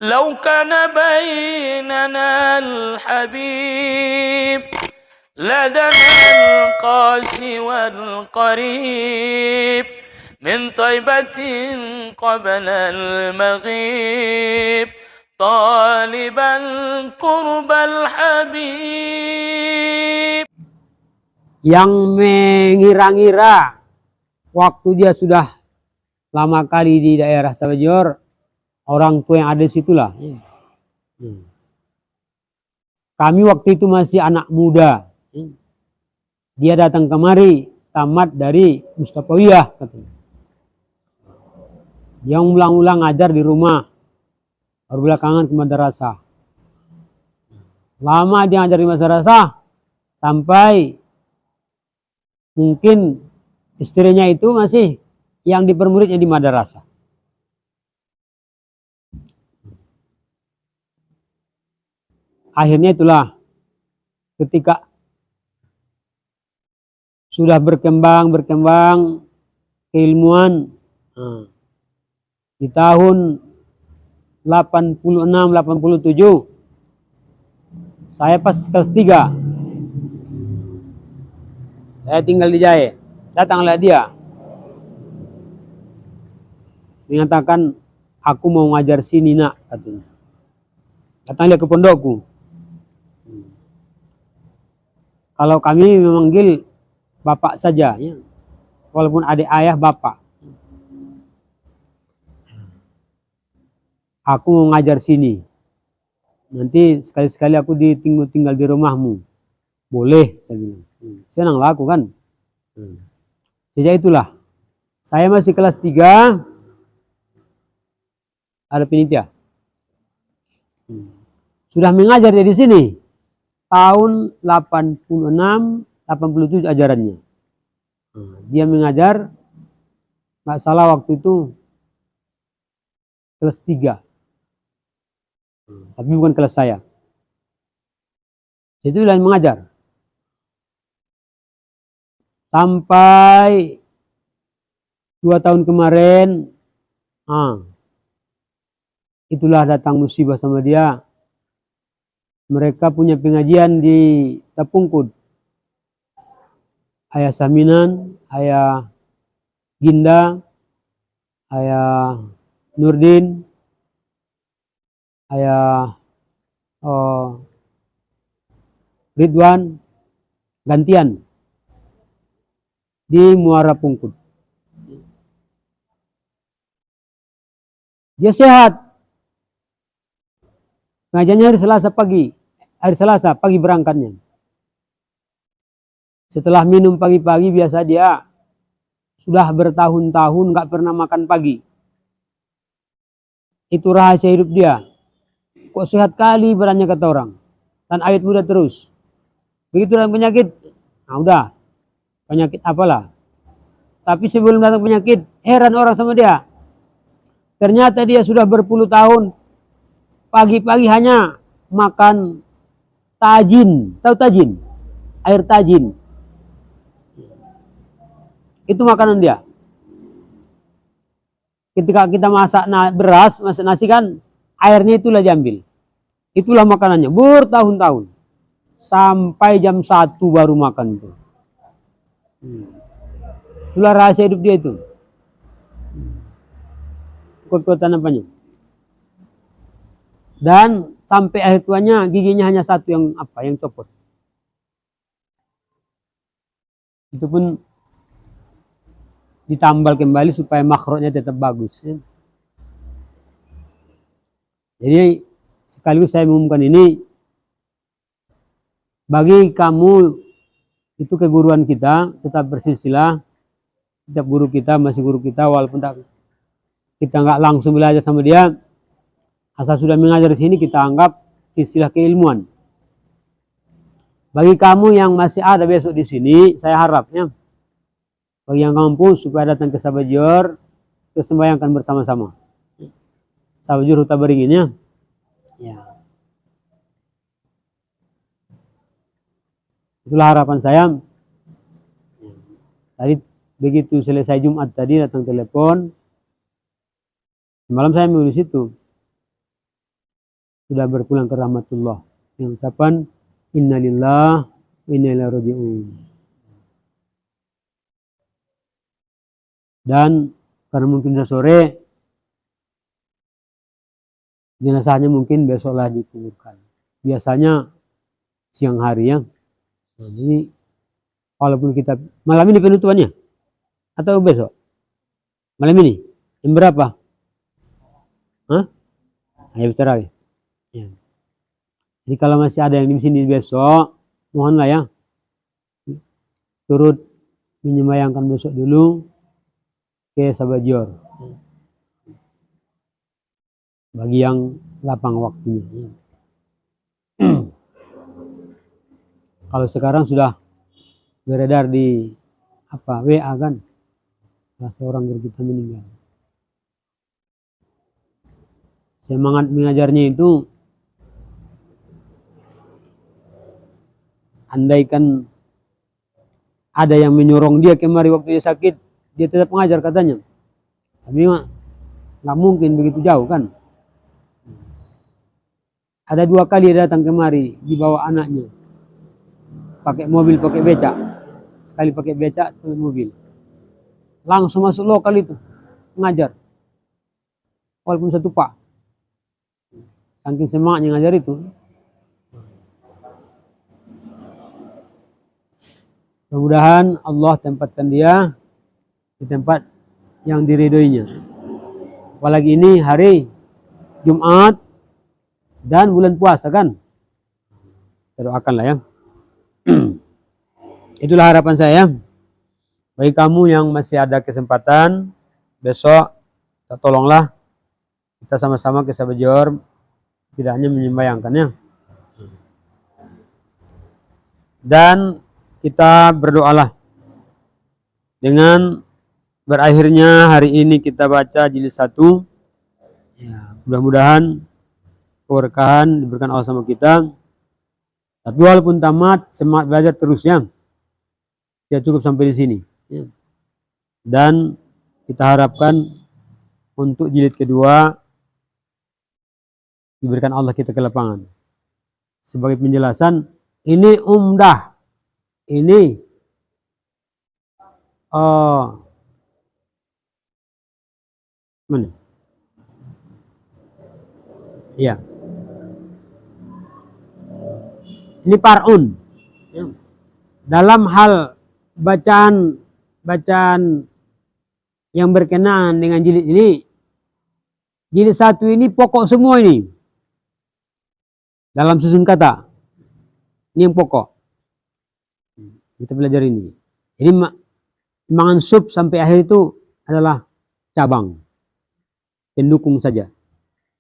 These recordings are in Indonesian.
لو كان بيننا الحبيب لدنا القاسي والقريب من طيبة قبل المغيب طالبا قرب الحبيب. Yang mengira-ngira waktu dia sudah lama kali di daerah Sabajor, orang tua yang ada di situlah. Kami waktu itu masih anak muda. Dia datang kemari, tamat dari Mustafawiyah katanya. Dia ulang-ulang ngajar di rumah, baru belakangan ke madrasah. Lama dia ngajar di madrasah, sampai mungkin istrinya itu masih yang dipermuridnya di madrasah. Akhirnya itulah ketika sudah berkembang keilmuan di tahun 86-87 saya pas kelas 3 saya tinggal di Jahe, datanglah dia mengatakan aku mau ngajar sini nak katanya, datang dia ke pondokku. Kalau kami memanggil bapak saja ya, walaupun adik ayah bapak. Aku mau ngajar sini. Nanti sekali-sekali aku tinggal di rumahmu. Boleh, saya bilang. Senanglah aku kan. Sejak itulah. Saya masih kelas 3. Ada penitia. Sudah mengajar dia di sini. Tahun 86-87 ajarannya. Dia mengajar, nggak salah waktu itu kelas 3. Tapi bukan kelas saya. Itu yang mengajar. Sampai 2 tahun kemarin, itulah datang musibah sama dia. Mereka punya pengajian di Tapungkud. Ayah Saminan, Ayah Ginda, Ayah Nurdin, Ayah Ridwan, gantian di Muara Pungkud. Dia sehat. Pengajiannya hari Selasa pagi berangkatnya. Setelah minum pagi-pagi biasa dia sudah bertahun-tahun nggak pernah makan pagi. Itu rahasia hidup dia. Kok sehat kali badannya kata orang. Dan awet muda terus. Begitu datang penyakit, nah udah. Penyakit apalah. Tapi sebelum datang penyakit, heran orang sama dia. Ternyata dia sudah berpuluh tahun pagi-pagi hanya makan tajin. Tahu tajin? Air tajin. Itu makanan dia. Ketika kita masak beras, masak nasi kan, airnya itulah diambil. Itulah makanannya, bertahun-tahun. Sampai jam 1 baru makan itu. Itulah rahasia hidup dia itu. Kekuatan apanya. Dan sampai akhir tuanya giginya hanya satu yang copot. Itu pun ditambal kembali supaya makhrajnya tetap bagus. Ya. Jadi sekaligus saya mengumumkan ini bagi kamu itu keguruan kita tetap bersilsilah. Setiap guru kita masih guru kita walaupun kita nggak langsung belajar sama dia. Asal sudah mengajar di sini kita anggap silsilah keilmuan. Bagi kamu yang masih ada besok di sini, saya harapnya bagi yang mampu supaya datang ke Sabajor, kesembayangkan bersama-sama. Sabajor Huta Beringin ya. Itulah harapan saya. Tadi begitu selesai Jumat tadi datang telepon. Malam saya menulis itu. sudah berpulang ke rahmatullah dengan ucapan innalillah wa inna ilaihi raji'un. Dan karena mungkin sudah sore, jenazahnya mungkin besoklah dikuburkan. Biasanya siang hari ya. Nah, jadi walaupun kita malam ini penutupannya atau besok? Malam ini? Jam berapa? Hah? Ayo bicara. Ya. Jadi kalau masih ada yang di sini besok, mohonlah ya turut menyembayangkan besok dulu ke Sabajor bagi yang lapang waktunya. Kalau sekarang sudah beredar di WA kan, salah seorang guru kita meninggal. Semangat mengajarnya itu, andaikan ada yang menyorong dia kemari waktu dia sakit, dia tetap mengajar katanya. Tapi nggak mungkin begitu jauh kan. Ada 2 kali dia datang kemari dibawa anaknya, pakai mobil, pakai becak. Sekali pakai becak, pakai mobil. Langsung masuk lokal itu mengajar, walaupun satu pak. Saking semangatnya ngajar itu. Mudah-mudahan Allah tempatkan dia di tempat yang diridhoinya. Apalagi ini hari Jumat dan bulan puasa kan. Kita doakanlah ya. Itulah harapan saya. Bagi kamu yang masih ada kesempatan, besok tolonglah kita sama-sama ke Sabajor, tidak hanya menyembayangkannya. Dan kita berdoalah dengan berakhirnya hari ini kita baca jilid 1. Ya, mudah-mudahan keberkahan diberikan Allah sama kita. Tapi walaupun tamat, semangat belajar terus ya. Ya cukup sampai di sini. Ya. Dan kita harapkan untuk jilid kedua diberikan Allah kita ke lapangan. Sebagai penjelasan, ini umdah. Ini mana? Iya. Ini parun. Ya. Dalam hal bacaan yang berkenaan dengan jilid ini, jilid 1 ini pokok semua ini. Dalam susun kata. Ini yang pokok. Kita belajar ini. Jadi mansub sampai akhir itu adalah cabang. Pendukung saja.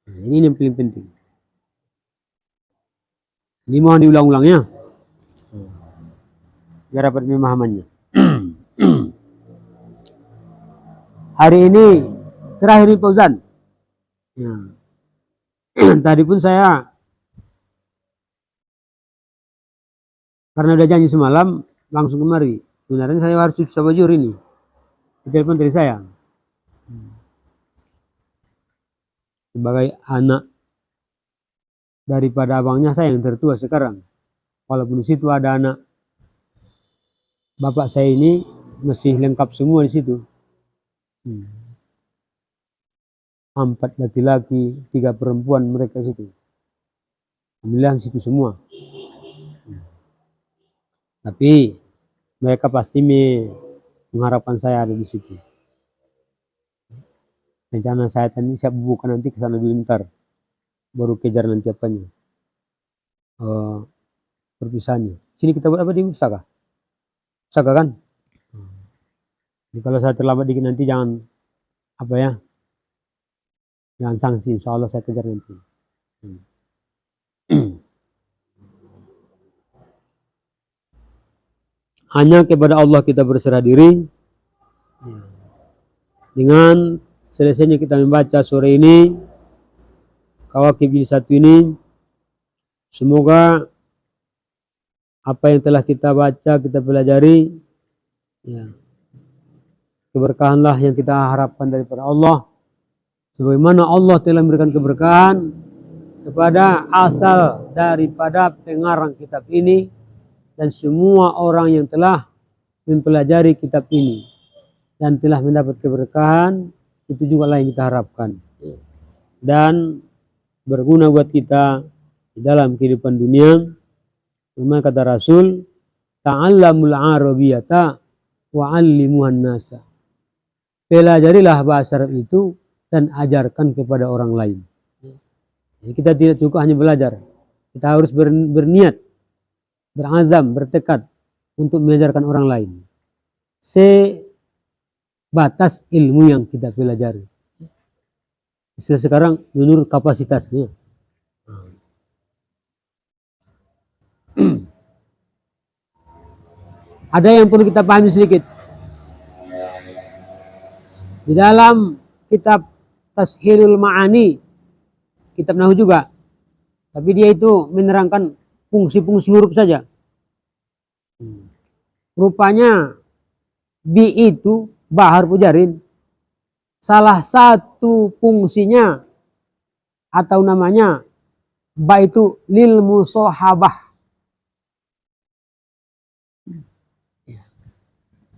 Nah, ini yang paling penting. Ini mohon diulang-ulang ya. Biar dapat pemahamannya. Hari ini terakhir di Fauzan. Ya. Tadi pun saya karena udah janji semalam langsung kemari. Sebenarnya saya harus di Sabajur ini. Telepon dari saya. Sebagai anak daripada abangnya saya yang tertua sekarang. Walaupun di situ ada anak bapak saya ini masih lengkap semua di situ. 4 laki-laki, 3 perempuan mereka situ. Alhamdulillah di situ semua. Tapi mereka pasti mengharapkan saya ada di situ. Rencana saya tadi siap buka nanti ke sana dulu ntar, baru kejar nanti apanya perpisahannya. Sini kita buat apa di Pusaka? Pusaka kan? Jadi kalau saya terlambat dikit nanti jangan jangan sanksi. Insya Allah saya kejar nanti. Hanya kepada Allah kita berserah diri. Dengan selesainya kita membaca sore ini Kawakib jilid 1 ini, semoga apa yang telah kita baca, kita pelajari, ya, keberkahanlah yang kita harapkan daripada Allah. Sebagaimana Allah telah memberikan keberkahan kepada asal daripada pengarang kitab ini dan semua orang yang telah mempelajari kitab ini dan telah mendapat keberkahan, itu juga lah yang kita harapkan dan berguna buat kita di dalam kehidupan dunia. Memang kata Rasul, ta'allamul arabiyata wa'allimuhan nasa. Pelajarilah bahasa Arab itu dan ajarkan kepada orang lain. Jadi kita tidak cukup hanya belajar. Kita harus berniat, berazam, bertekad untuk mengajarkan orang lain sebatas ilmu yang kita pelajari. Istilah sekarang menurut kapasitasnya. Ada yang perlu kita pahami sedikit. Di dalam kitab Tashilul Ma'ani, kitab Nahwu juga, tapi dia itu menerangkan fungsi-fungsi huruf saja. Rupanya bi itu ba harfu jarin, salah satu fungsinya atau namanya ba itu lil musahabah.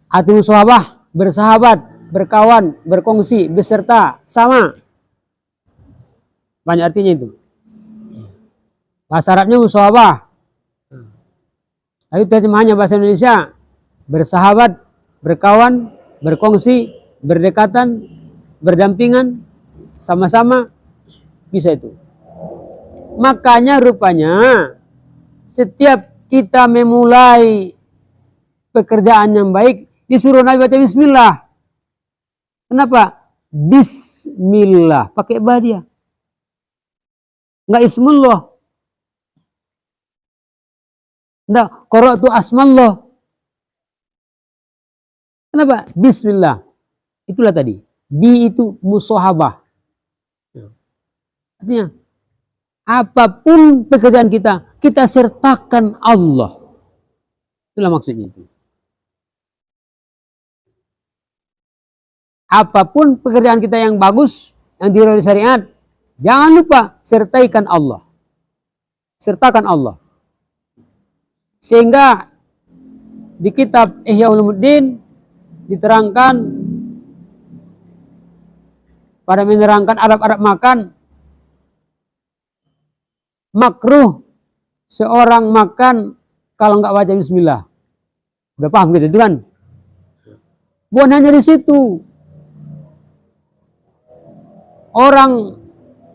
Arti musahabah bersahabat, berkawan, berkongsi, beserta, sama. Banyak artinya itu. Bahasa Arabnya musahabah. Tapi terjemahannya bahasa Indonesia bersahabat, berkawan, berkongsi, berdekatan, berdampingan, sama-sama, bisa itu. Makanya rupanya setiap kita memulai pekerjaan yang baik, disuruh Nabi baca bismillah. Kenapa? Bismillah, pakai ba dia. Enggak ismullah. Enggak, qara'tu asmallah. Kenapa? Bismillah. Itulah tadi. Bi itu musahabah. Artinya, apapun pekerjaan kita, kita sertakan Allah. Itulah maksudnya itu. Apapun pekerjaan kita yang bagus, yang diridhoi syariat, jangan lupa sertaikan Allah. Sertakan Allah. Sehingga di kitab Ihya Ulumuddin diterangkan pada menerangkan adab-adab makan, makruh seorang makan kalau nggak baca bismillah. Udah paham gitu itu kan? Bukan hanya di situ. Orang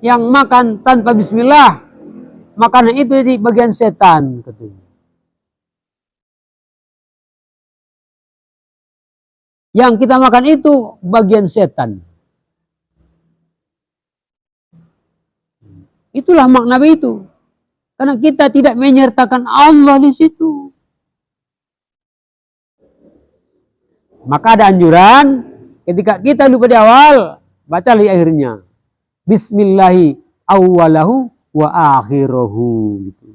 yang makan tanpa bismillah, makanan itu di bagian setan, katanya. Yang kita makan itu bagian setan. Itulah makna itu. Karena kita tidak menyertakan Allah di situ. Maka ada anjuran ketika kita lupa di awal, baca di akhirnya. Bismillahi awwalahu wa akhirahu. Gitu.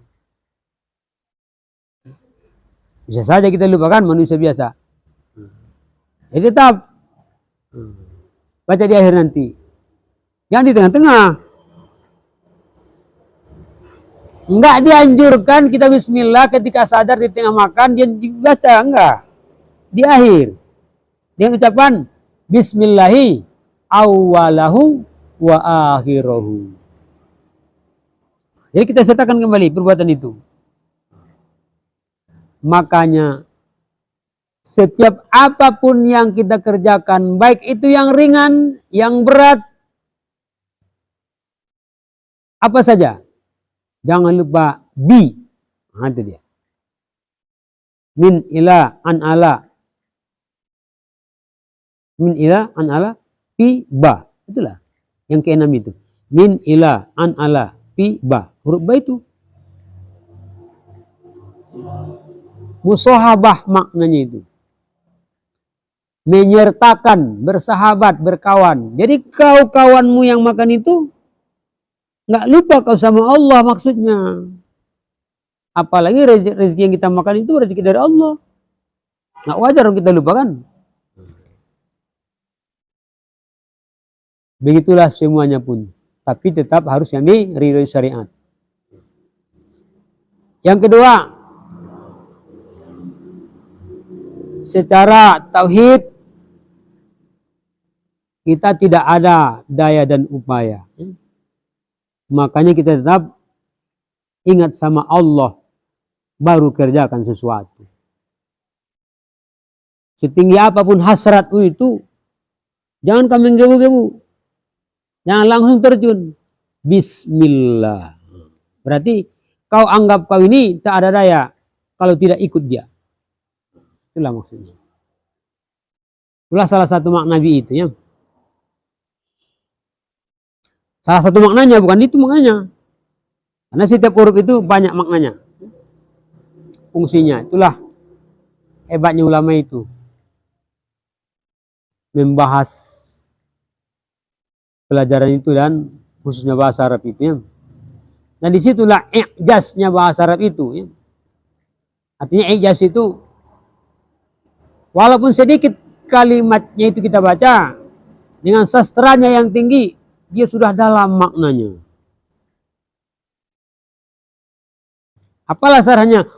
Bisa saja kita lupakan, manusia biasa. Jadi tetap baca di akhir nanti. Jangan di tengah-tengah. Enggak dianjurkan kita bismillah ketika sadar di tengah makan, dia biasa, enggak. Di akhir. Dia ucapan bismillahi awwalahu wa akhirahu. Jadi kita sertakan kembali perbuatan itu. Makanya setiap apapun yang kita kerjakan, baik itu yang ringan, yang berat, apa saja, jangan lupa bi. Nah, itu dia. Min ila an ala. Min ila an ala pi ba. Itulah yang keenam itu. Min ila an ala pi ba. Huruf ba itu. Musahabah maknanya itu. Menyertakan, bersahabat, berkawan. Jadi kau kawanmu yang makan itu, nggak lupa kau sama Allah maksudnya. Apalagi rezeki yang kita makan itu rezeki dari Allah. Nggak wajar kita lupakan. Begitulah semuanya pun. tapi tetap harus yang diridhoi syariat. Yang kedua, secara tauhid kita tidak ada daya dan upaya. Makanya kita tetap ingat sama Allah, baru kerjakan sesuatu. Setinggi apapun hasratmu itu, jangan kamu menggebu-gebu. Jangan langsung terjun. Bismillah. Berarti kau anggap kau ini tak ada daya kalau tidak ikut dia. Itulah maksudnya. Itulah salah satu makna bi itu ya. Salah satu maknanya, bukan itu maknanya. Karena setiap huruf itu banyak maknanya. Fungsinya. Itulah hebatnya ulama itu. Membahas pelajaran itu dan khususnya bahasa Arab itu ya. Dan disitulah i'jaznya bahasa Arab itu ya. Artinya i'jaz itu walaupun sedikit kalimatnya itu kita baca dengan sastranya yang tinggi, dia sudah dalam maknanya. Apalah sarahnya?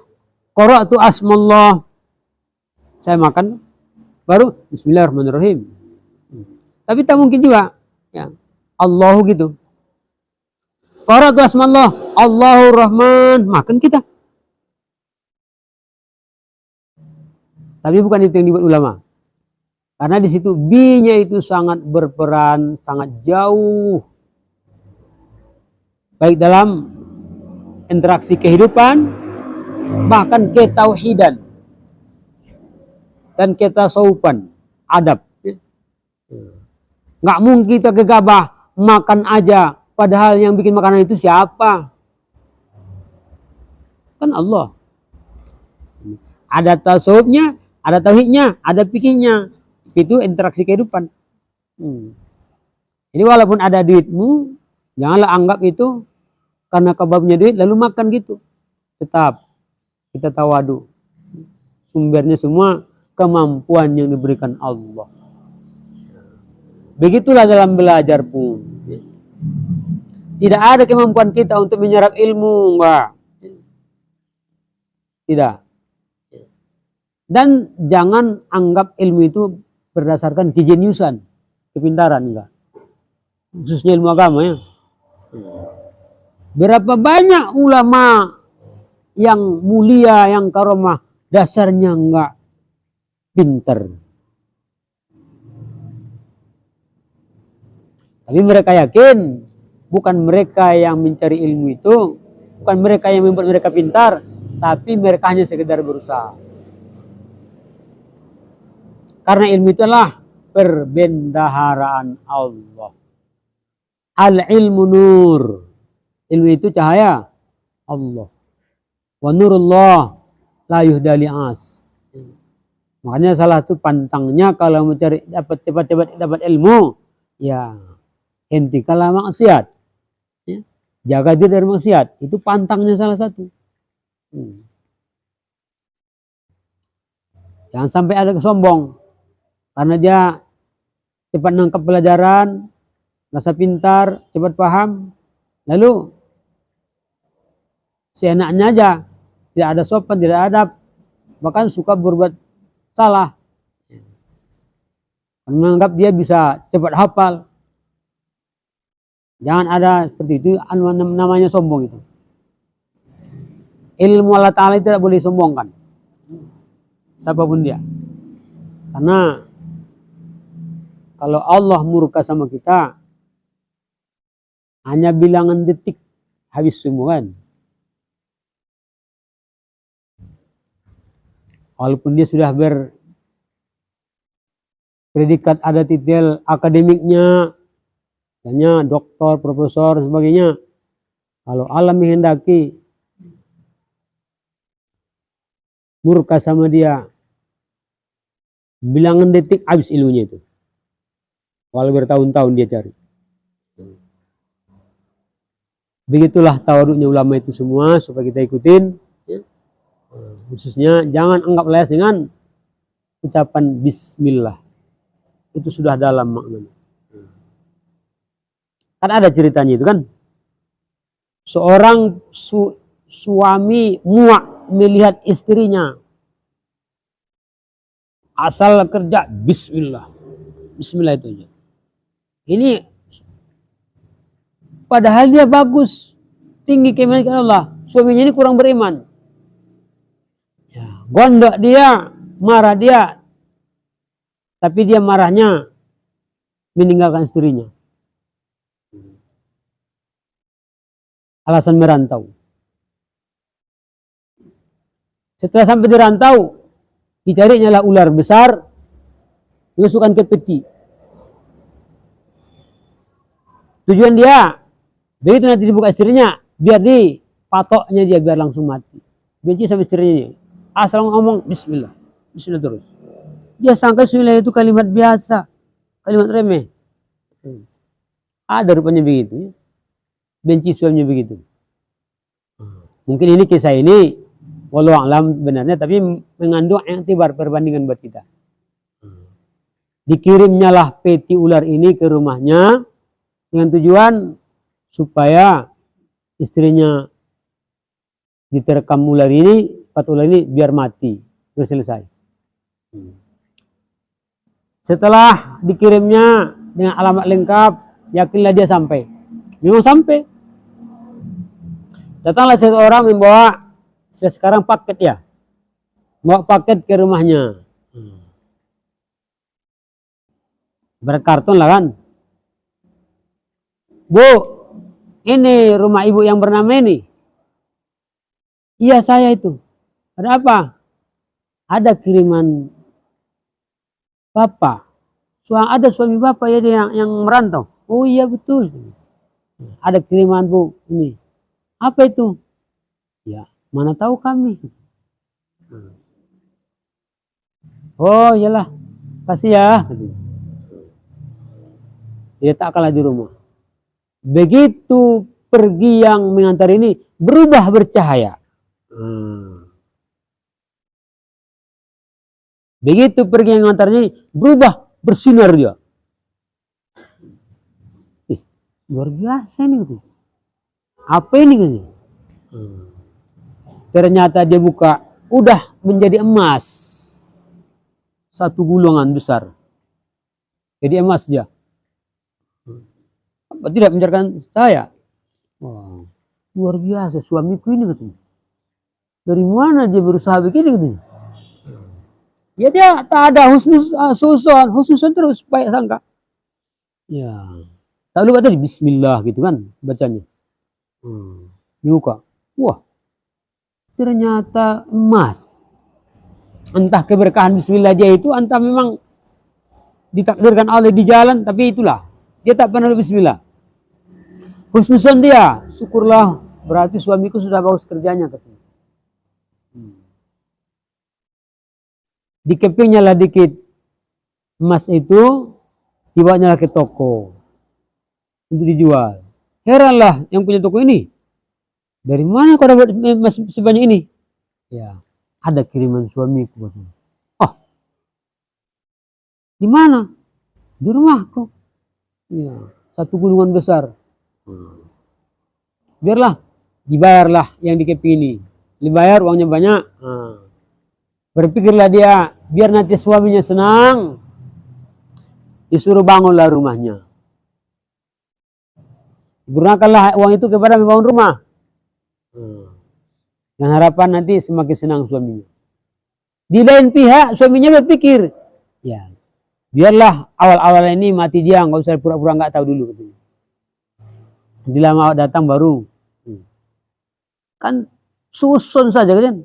Qara'tu asmallah. Saya makan baru bismillahirrahmanirrahim. Tapi tak mungkin juga ya Allahu gitu. Qara'tu asmallah, Allahur Rahman, makan kita. Tapi bukan itu yang dibuat ulama. Karena di situ bi-nya itu sangat berperan, sangat jauh. Baik dalam interaksi kehidupan, bahkan ketauhidan dan ketasawufan, adab. Nggak mungkin kita gegabah makan aja, padahal yang bikin makanan itu siapa? Kan Allah. Ada tasawufnya, ada tauhidnya, ada fikihnya. Itu interaksi kehidupan. Jadi walaupun ada duitmu, janganlah anggap itu karena kau punya duit lalu makan gitu. Tetap kita tawadu. Sumbernya semua kemampuan yang diberikan Allah. Begitulah dalam belajar pun. Tidak ada kemampuan kita untuk menyerap ilmu, enggak. Tidak. Dan jangan anggap ilmu itu berdasarkan kejeniusan, kepintaran, enggak. Khususnya ilmu agama ya. Berapa banyak ulama yang mulia, yang karomah, dasarnya enggak pinter. Tapi mereka yakin, bukan mereka yang mencari ilmu itu, bukan mereka yang membuat mereka pintar, tapi mereka hanya sekedar berusaha. Karena ilmu itulah perbendaharaan Allah. Al-ilmu nur. Ilmu itu cahaya Allah. Wa nurullah la yuhda li'as. Makanya salah satu pantangnya kalau mencari cepat-cepat dapat ilmu, ya hentikanlah maksiat. Ya, jaga diri dari maksiat. Itu pantangnya salah satu. Jangan sampai ada kesombong. Karena dia cepat nangkap pelajaran, rasa pintar, cepat paham. Lalu seenaknya aja. Tidak ada sopan, tidak adab. Bahkan suka berbuat salah. Menganggap dia bisa cepat hafal. Jangan ada seperti itu, namanya sombong itu. Ilmu Allah Ta'ala tidak boleh sombongkan. Siapapun dia. Karena kalau Allah murka sama kita, hanya bilangan detik habis semua kan. Walaupun dia sudah berpredikat, ada titel akademiknya, misalnya doktor, profesor, dan sebagainya. Kalau Allah menghendaki murka sama dia, bilangan detik habis ilmunya itu. Walau bertahun-tahun dia cari. Begitulah tawaduknya ulama itu semua, supaya kita ikutin. Ya. Khususnya jangan anggap leas dengan ucapan bismillah. Itu sudah dalam maknanya. Kan ada ceritanya itu kan. Seorang suami muak melihat istrinya asal kerja bismillah. Bismillah itu aja. Ini padahal dia bagus, tinggi keimanan Allah. Suaminya ini kurang beriman. Ya, gondok dia, marah dia. Tapi dia marahnya meninggalkan istrinya. Alasan merantau. Setelah sampai di rantau, dicarinya lah ular besar, dimasukkan ke peti. Tujuan dia, begitu nanti dibuka istrinya, biar dipatoknya dia biar langsung mati. Benci sama istrinya. Asal ngomong bismillah, bismillah terus. Dia sangka bismillah itu kalimat biasa, kalimat remeh. Ada rupanya begitu. Benci suaminya begitu. Mungkin ini kisah ini walau alam benarnya, tapi mengandung iktibar perbandingan buat kita. Dikirimnya lah peti ular ini ke rumahnya dengan tujuan supaya istrinya diterkam ular ini, peti ular ini biar mati, biar selesai. Setelah dikirimnya dengan alamat lengkap, yakinlah dia sampai. Memang sampai. Datanglah seseorang membawa sekarang paket ya. Bawa paket ke rumahnya. Berkarton lah kan. Bu, ini rumah ibu yang bernama ini. Iya saya itu. Ada apa? Ada kiriman bapak. Ada suami bapak ya yang merantau. Oh iya betul. Ada kiriman bu ini. Apa itu? Ya, mana tahu kami. Oh iyalah, kasih ya. Dia tak kalah di rumah. Begitu pergi yang mengantar ini berubah bercahaya. Begitu pergi yang mengantarnya ini berubah bersinar dia. Luar biasa ini gitu. Apa ini gitu? Ternyata dia buka, udah menjadi emas. Satu gulungan besar. Jadi emas dia. Apa tidak mencerahkan saya? Wah, luar biasa suamiku ini gitu. Dari mana dia berusaha begini gitu? Ya dia tak ada husnuzon terus baik sangka. Ya, tak lupa tadi Bismillah gitu kan bacanya. Dibuka, wah, ternyata emas. Entah keberkahan Bismillah dia itu, entah memang ditakdirkan Allah di jalan, tapi itulah dia tak pernah Bismillah. Husnuzon dia, syukurlah berarti suamiku sudah bagus kerjanya katanya. Dikepingnya lah dikit emas itu, dibawanya lah ke toko untuk dijual. Heranlah yang punya toko ini, dari mana kau dapat emas sebanyak ini? Ya, ada kiriman suamiku. Oh, di mana? Di rumahku. Ya, satu gulungan besar. Biarlah, dibayarlah yang dikeping ini. Dibayar uangnya banyak. Berpikirlah dia, biar nanti suaminya senang, disuruh bangunlah rumahnya. Gunakanlah uang itu kepada membangun rumah. Dengan harapan nanti semakin senang suaminya. Di lain pihak suaminya berpikir, ya biarlah awal-awal ini mati dia, nggak usah pura-pura nggak tahu dulu. Nanti lama datang baru, kan susun saja kan,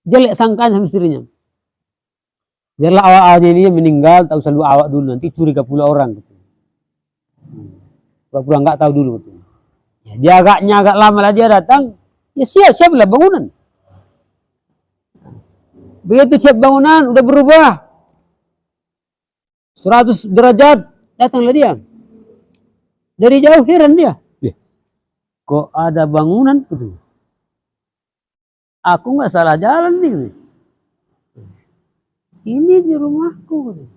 jelek sangkaan sama istrinya. Biarlah awal-awalnya ini meninggal, tak usah lu awak dulu, nanti curiga pula orang. Pura-pura nggak tahu dulu. Ya, dia agak lama lah dia datang, ya siap-siaplah bangunan. Begitu siap bangunan, udah berubah 100 derajat, datanglah dia. Dari jauh heran dia. Kok ada bangunan? Aku nggak salah jalan nih. Ini di rumahku.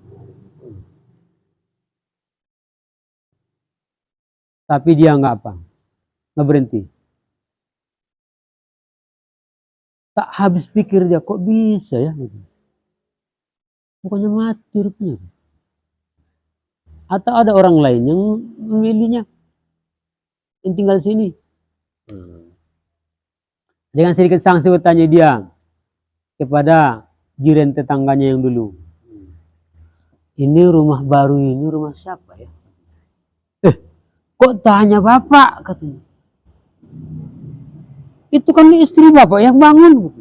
Tapi dia nggak apa, nggak berhenti. Tak habis pikir dia, kok bisa ya? Gitu. Bukannya mati rupanya. Atau ada orang lain yang memilihnya, yang tinggal sini. Dengan sedikit sanksi bertanya dia kepada jiran tetangganya yang dulu. Ini rumah baru ini rumah siapa ya? Kok tanya bapak? Katanya. Itu kan istri bapak yang bangun.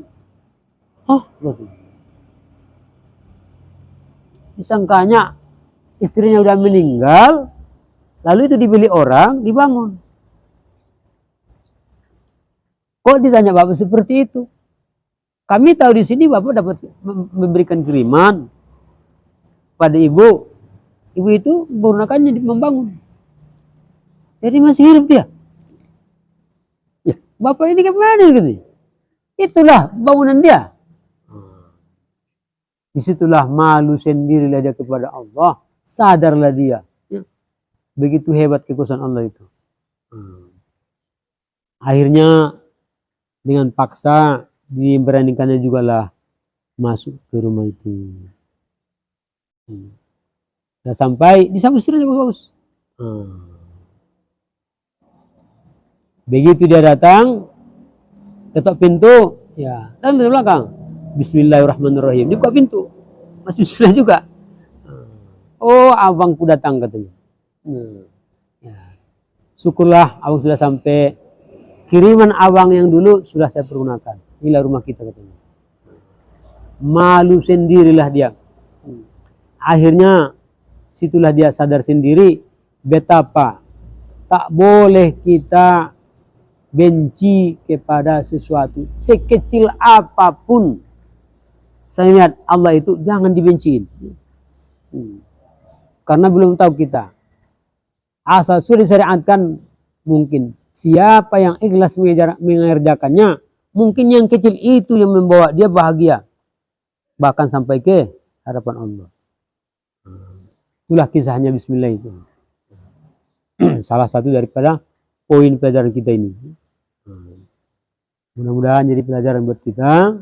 Oh, disangkanya istrinya udah meninggal, lalu itu dibeli orang, dibangun. Kok ditanya bapak seperti itu? Kami tahu di sini bapak dapat memberikan kiriman pada ibu. Ibu itu menggunakannya membangun. Jadi masih hidup dia. Ya, bapak ini kemana gitu? Itulah bangunan dia. Disitulah malu sendirilah dia kepada Allah. Sadarlah dia. Ya. Begitu hebat kekuasaan Allah itu. Akhirnya dengan paksa diberanikannya juga lah masuk ke rumah itu. Sudah sampai disambut istrinya bagus. Begitu dia datang, ketok pintu, ya, dan di belakang, Bismillahirrahmanirrahim. Dibuka pintu, masih bismillah juga. Oh, abangku datang katanya. Ya. Syukurlah abang sudah sampai. Kiriman abang yang dulu sudah saya pergunakan. Inilah rumah kita katanya. Malu sendirilah dia. Akhirnya situlah dia sadar sendiri betapa tak boleh kita benci kepada sesuatu sekecil apapun. Saya lihat Allah itu jangan dibenciin. Karena belum tahu kita. Asal sudah disyariatkan mungkin siapa yang ikhlas mengerjakannya, mungkin yang kecil itu yang membawa dia bahagia. Bahkan sampai ke hadapan Allah. Itulah kisahnya Bismillah itu. Salah satu daripada poin pelajaran kita ini. Mudah-mudahan jadi pelajaran buat kita.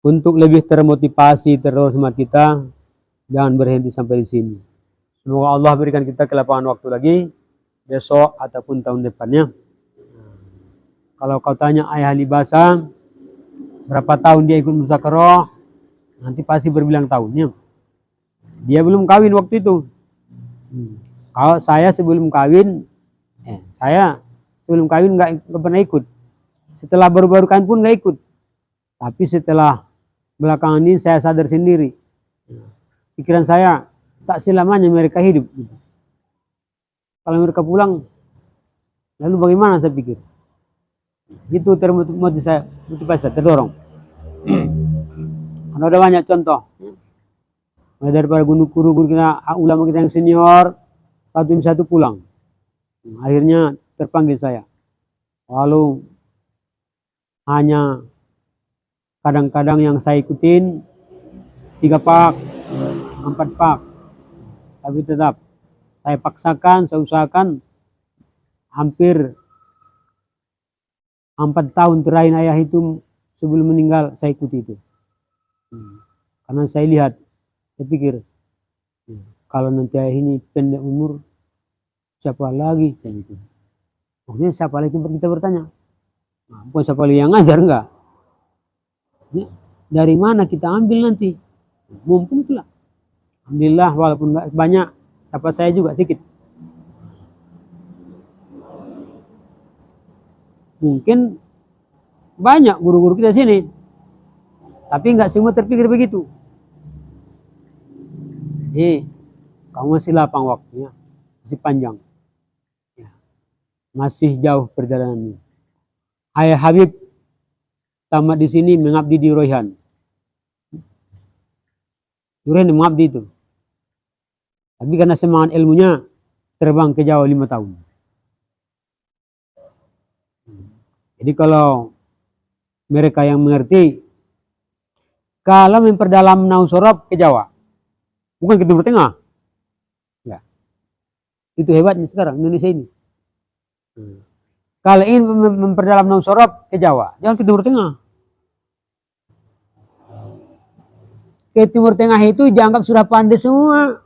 Untuk lebih termotivasi, tersemangat kita, jangan berhenti sampai di sini. Semoga Allah berikan kita kelapangan waktu lagi, besok ataupun tahun depannya. Kalau kau tanya ayah Libasa, berapa tahun dia ikut muzakarah, nanti pasti berbilang tahunnya. Dia belum kawin waktu itu. Kalau saya sebelum kawin nggak pernah ikut. Setelah baru-baru kawin pun nggak ikut. Tapi setelah belakangan ini saya sadar sendiri. Pikiran saya tak selamanya mereka hidup. Kalau mereka pulang, lalu bagaimana saya pikir? Itu termotivasi saya terdorong. Karena ada banyak contoh. Daripada guru kita, ulama kita yang senior, satu demi satu pulang. Akhirnya terpanggil saya. Walau hanya kadang-kadang yang saya ikutin 3 pak, 4 pak. Tapi tetap saya paksakan, saya usahakan hampir 4 tahun terakhir ayah itu sebelum meninggal saya ikuti itu. Karena saya lihat, saya pikir kalau nanti ayah ini pendek umur, siapa lagi? Maksudnya siapa lagi tempat kita bertanya? Bukan siapa lagi yang ngajar, enggak. Dari mana kita ambil nanti? Mumpung pula. Alhamdulillah walaupun enggak banyak, dapat saya juga sedikit. Mungkin banyak guru-guru kita sini, tapi enggak semua terpikir begitu. Jadi kamu masih lapang waktunya, masih panjang, ya. Masih jauh perjalanannya. Ayah Habib tamat di sini mengabdi di Royhan. Royhan mengabdi itu. Tapi karena semangat ilmunya terbang ke Jawa 5 tahun. Jadi kalau mereka yang mengerti, kalau memperdalam Nahwu Shorof ke Jawa, bukan ke Timur Tengah. Ya. Itu hebatnya sekarang Indonesia ini. Kalau ingin memperdalam nahu sorab ke Jawa, jangan ke Timur Tengah. Ke Timur Tengah itu dianggap sudah pandai semua.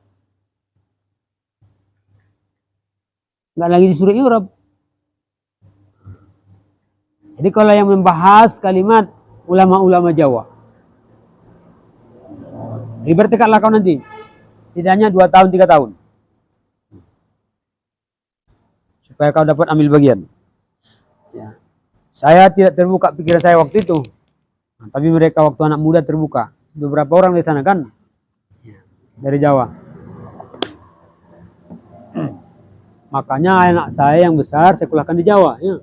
Nggak lagi disuruh Europe. Jadi kalau yang membahas kalimat ulama-ulama Jawa, bertekadlah kau nanti, setidaknya 2 tahun 3 tahun, supaya kau dapat ambil bagian. Ya. Saya tidak terbuka pikiran saya waktu itu, tapi mereka waktu anak muda terbuka. Beberapa orang di sana kan, dari Jawa. Makanya anak saya yang besar saya sekolahkan di Jawa. Ya.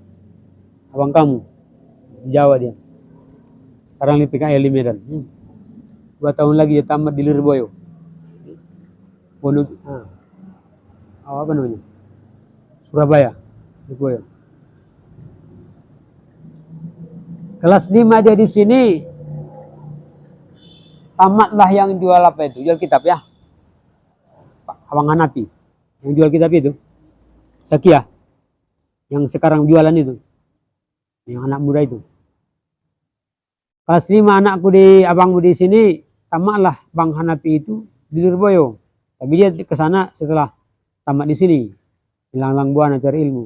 Abang kamu di Jawa dia. Sekarang di PKL di Medan. 2 tahun lagi dia tamat di Lirboyo. Apa namanya? Surabaya. Lirboyo. Kelas 5 dia di sini. Tamatlah yang jual apa itu? Jual kitab ya. Abang Hanapi. Yang jual kitab itu. Sakia. Yang sekarang jualan itu. Yang anak muda itu. Kelas 5 anakku di abangmu di sini. Tamatlah Bang Hanapi itu di Lirboyo. Tapi dia ke sana setelah tamat di sini. Hilang-hilang buana cari ilmu.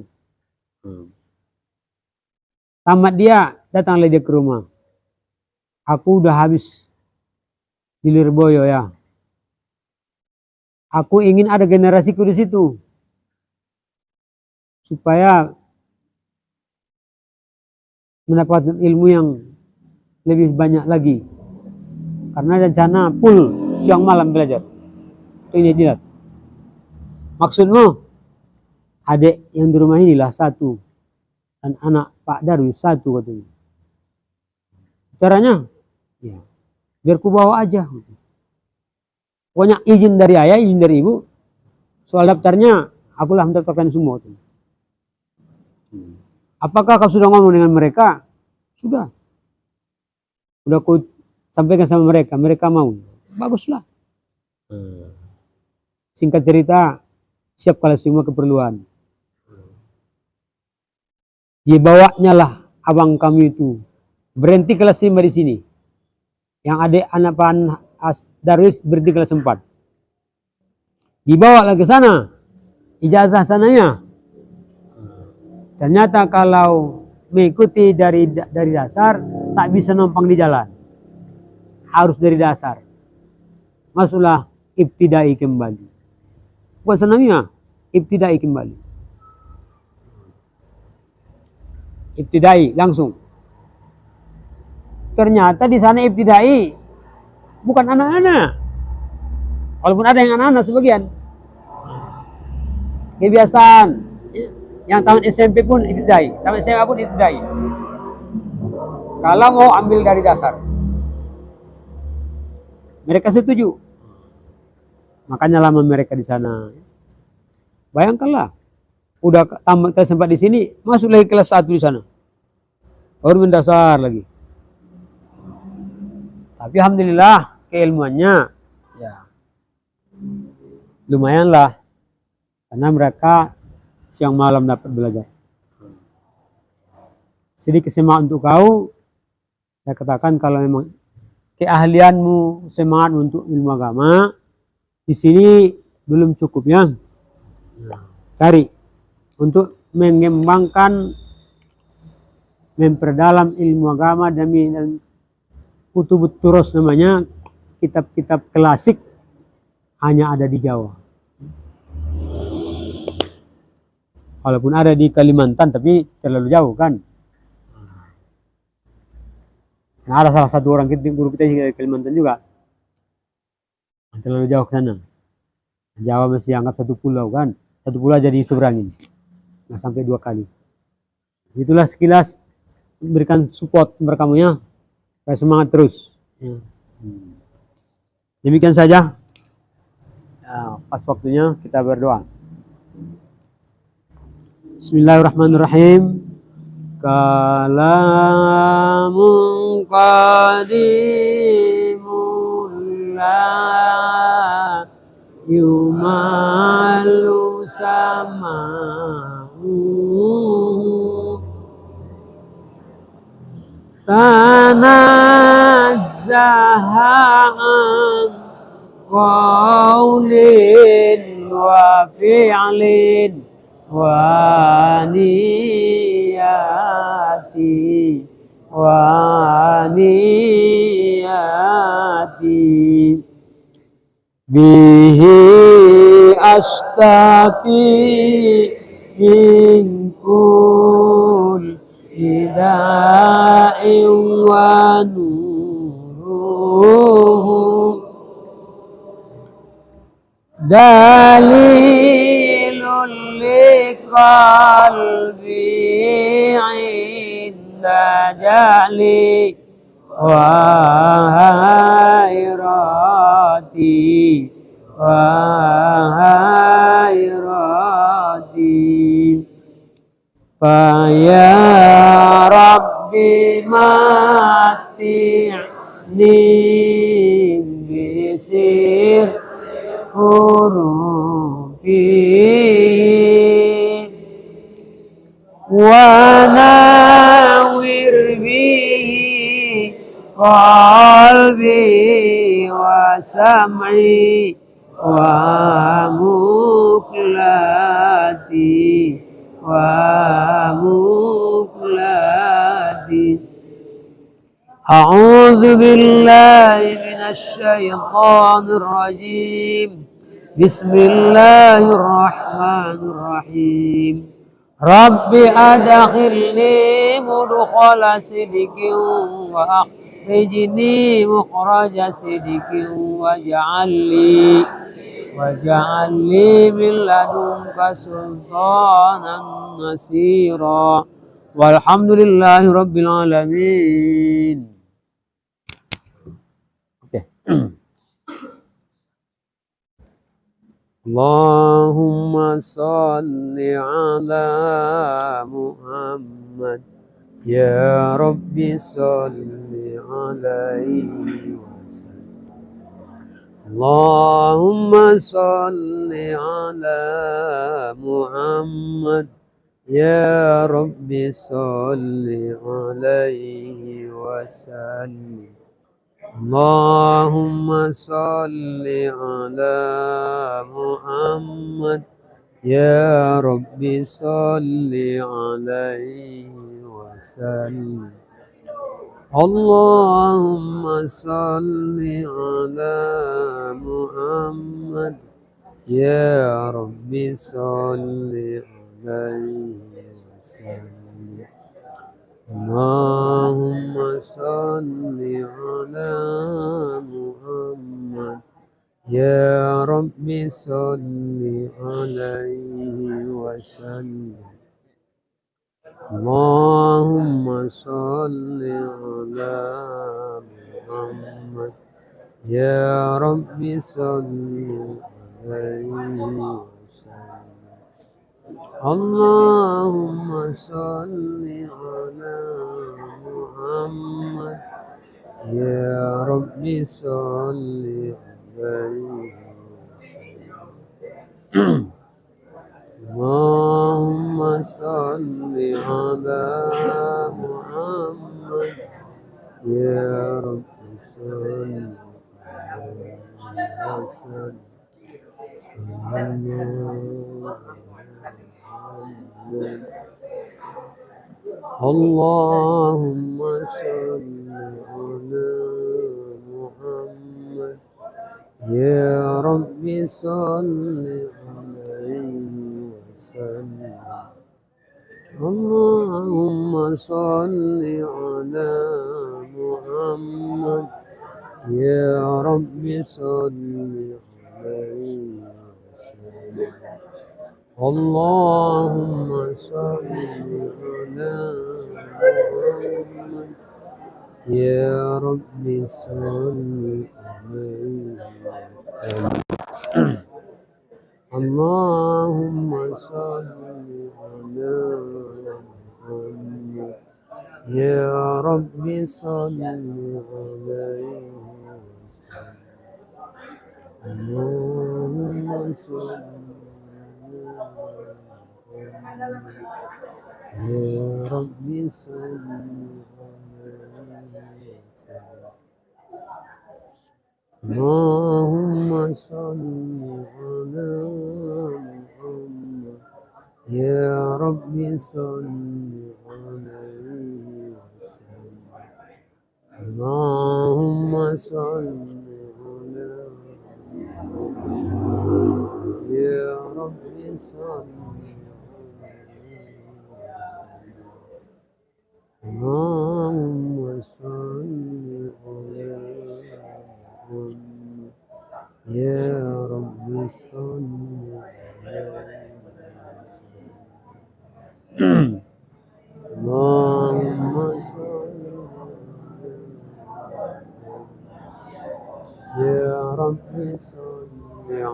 Tamat dia, datanglah dia ke rumah. Aku udah habis di Lirboyo ya. Aku ingin ada generasiku di situ. Supaya mendapatkan ilmu yang lebih banyak lagi. Karena rencana full siang malam belajar. Itu ini dia. Maksudmu, adik yang di rumah inilah 1. Dan anak Pak Darwis 1 katanya. Caranya, ya, biar ku bawa aja. Pokoknya izin dari ayah, izin dari ibu. Soal daftarnya, akulah mendaftarkan semua. Apakah kau sudah ngomong dengan mereka? Sudah. Udah ku sampaikan sama mereka. Mereka mau. Baguslah. Singkat cerita, siap kalau semua keperluan. Dibawanya lah abang kami itu. Berhenti kelas 5 di sini. Yang adik anak Pak Darwis berhenti kelas 4. Dibawa lagi ke sana. Ijazah sananya. Ternyata kalau mengikuti dari dasar, tak bisa numpang di jalan. Harus dari dasar. Masuklah ibtidai kembali. Bukan senangnya, ibtidai kembali. Ibtidai langsung. Ternyata di sana ibtidai bukan anak-anak. Walaupun ada yang anak-anak sebagian. Kebiasaan. Yang tahun SMP pun ibtidai, tahun SMA pun ibtidai. Kalau mau ambil dari dasar. Mereka setuju. Makanya lama mereka di sana. Bayangkanlah. Udah tamat kelas 4 di sini, masuk lagi kelas 1 di sana. Baru mendasar lagi. Tapi alhamdulillah keilmuannya ya lumayanlah. Karena mereka siang malam dapat belajar. Sedikit semangat untuk kau. Saya katakan kalau memang keahlianmu, semangat untuk ilmu agama di sini belum cukup ya. Cari untuk mengembangkan, memperdalam ilmu agama demi kutubut turos namanya, kitab-kitab klasik hanya ada di Jawa. Walaupun ada di Kalimantan tapi terlalu jauh kan. Nah, ada salah satu orang guru kita dari Kalimantan juga. Terlalu jauh ke sana. Jawa masih anggap satu pulau kan. Satu pulau jadi seberangin. Nggak sampai 2 kali. Itulah sekilas berikan support berkamu ya. Supaya semangat terus. Ya. Demikian saja. Ya, pas waktunya kita berdoa. Bismillahirrahmanirrahim. Kalamun qadimun la yumalu sama'u tanazzaha an qaulin wa fi'lin wa niyati wa niyati bihi astaqi minkul hidayah wa nuruhu dalilul liqalbi inda jali wa hayrati fa ya rabbi mati'ni bisir hurufi wa nawir bihi qalbi wa sam'i wa muklati wa muklati a'udzu billahi minasy syaithanir rajim bismillahirrahmanirrahim rabbi adkhilni mudkhala sidqin wa akhrijni mukhraja sidqin waj'alni min ladunka sultanan nasira walhamdulillahi rabbil alamin. Oke. Allahumma salli ala Muhammad ya Rabbi salli alaihi wasallam. Allahumma salli ala Muhammad ya Rabbi salli alaihi wasallam. Allahumma salli ala Muhammad ya Rabbi salli alaihi wasallam. Allahumma salli ala Muhammad ya Rabbi salli alaihi wasallam. Allahumma salli ala Muhammad ya Rabbi salli alaihi wasallam. Allahumma salli ala Muhammad ya Rabbi salli alaihi wasallam. Allahumma salli ala Muhammad ya Rabbi salli alaihi wasallam. Allahumma salli ala Muhammad ya Rabbi salli alaihi wasallam. Allahumma salli ala Muhammad ya Rabbi salli alaihi wasallam. Allahumma salli ala Muhammad ya Rabbi salli alaihi wasallam. Allahumma salli ala Muhammad ya Rabbi salli alaihi wasallam. Allahumma salli ala Muhammad ya Rabbi salli alaihi wasallam. Allahumma salli ala يا رب صل عليه وسلم اللهم صل على محمد يا رب صل عليه وسلم اللهم صل على محمد يا رب صل عليه وسلم اللهم صل على محمد يا رب صل عليه وسلم اللهم صل على محمد يا رب صل عليه